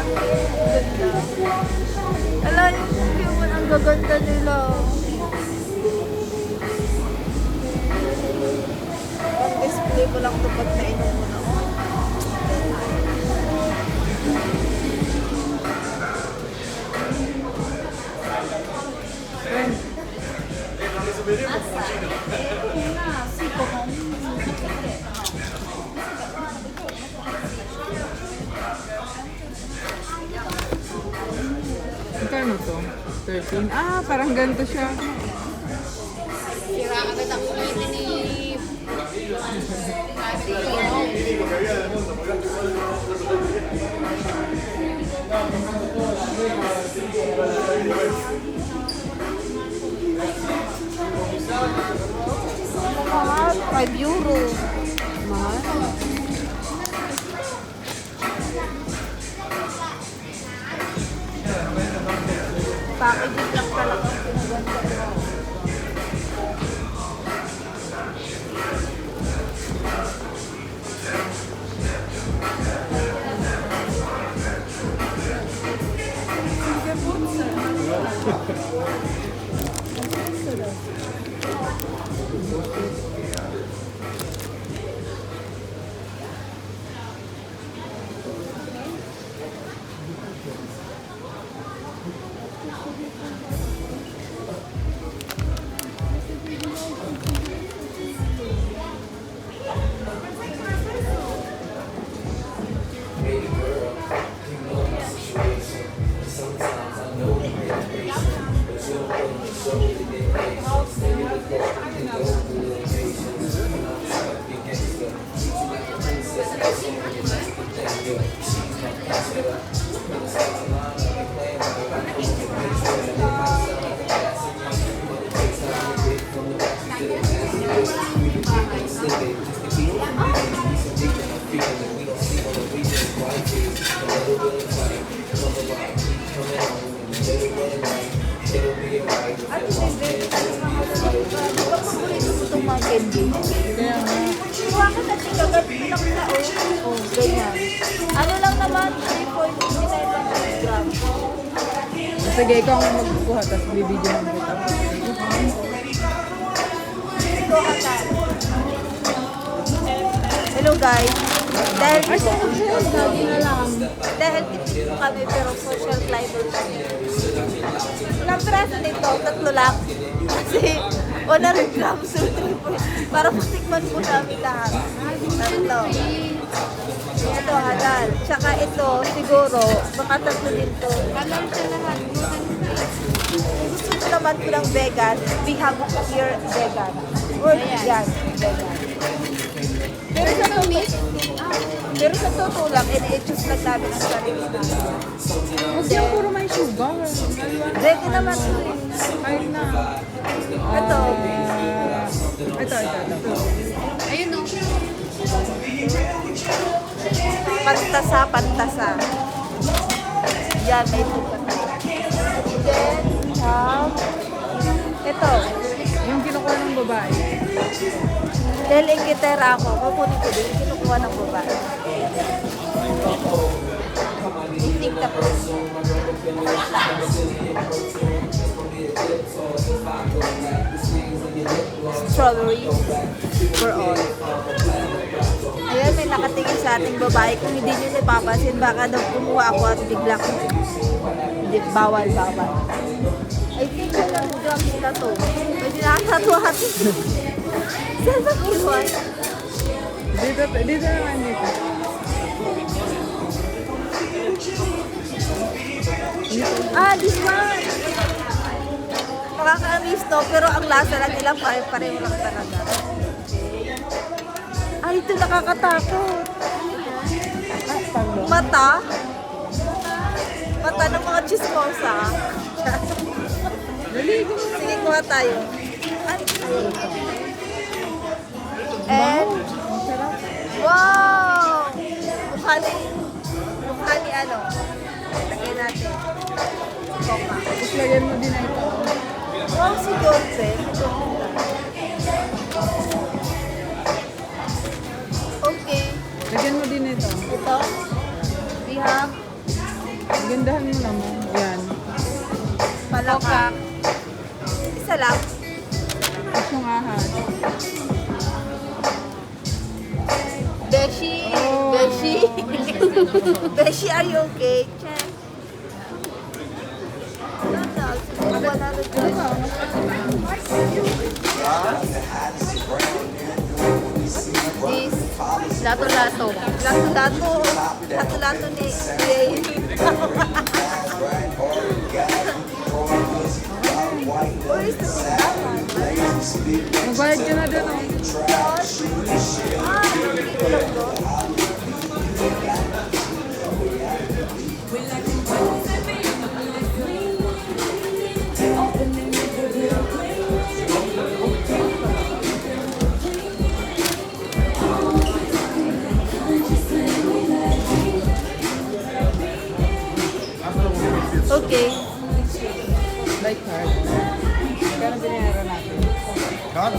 Ganda. Alam yung human, ang gaganda nila. Ang display ko lang ito pag nainom mo na. Magkano to? 13? Ah, parang ganito siya. Sira agad ang inip. Mahal, 5 euro. Mahal. Packaging lang talaga ang pinaganda. Kaya nga. Kuha ka na tigagat bilang tao. Oh, ganyan. Ano lang naman, 3.59 grams. Sige, ikaw ang magkukuha, tapos bibigyan mo kita. Hello guys. Dahil Ay, sabi na lang. dahil tipid po kami pero social climber kami. Walang preso nito, 3 lang. Kasi 100 grams or 3. Para matikman po namin lahat. 3. Ito, halal. Tsaka ito, siguro, baka 3 din to. Halal siya lahat. Gusto ko naman ko ng vegan. We have here vegan. Or yan, vegan. Pero sa totoo lang, i-choose lang namin ang sarili namin. Huwag yung puro may sugar. Ready naman to eh. Kahit na. Ito. Ito. Ayun o. Pantasa. Yan, may tukat. Then, ito. Yung kinukuha ng babae. Dahil ingitera ako, kukunin ko din, kinukuha ng babae. Itik na po. Strawberry for all. Ayan, may nakatingin sa ating babae. Kung hindi nyo napapansin, baka daw kumuha ako at bigla ko. Hindi, bawal. I think ilang grams na to. Pwede nakakatuwa natin. Saan sa kiluan? Dito naman dito. This one! Nakaka-amis to, pero ang lasa lang nila pareho lang talaga. Ito nakakatakot. Mata ng mga chismosa. Sige, kuha tayo. And, wow! Mukha ni ano. Lagyan natin. Coca. Tapos lagyan mo din na ito. Wow, si Dolce. Okay. Lagyan mo din ito. Ito. We have Gandahan mo naman. Yan. Palaka. Isa lang. Tapos yung ahas. Beshi! Oh. Beshi! Beshi, are you okay? Check. Wala na rin. This, lato-lato. Lato-lato. Lato-lato ni Jay. Where is the tindahan? Magbayad ka na doon. Oh. Ilog doon. Okay. Like card. Kaya binayaran natin. Card?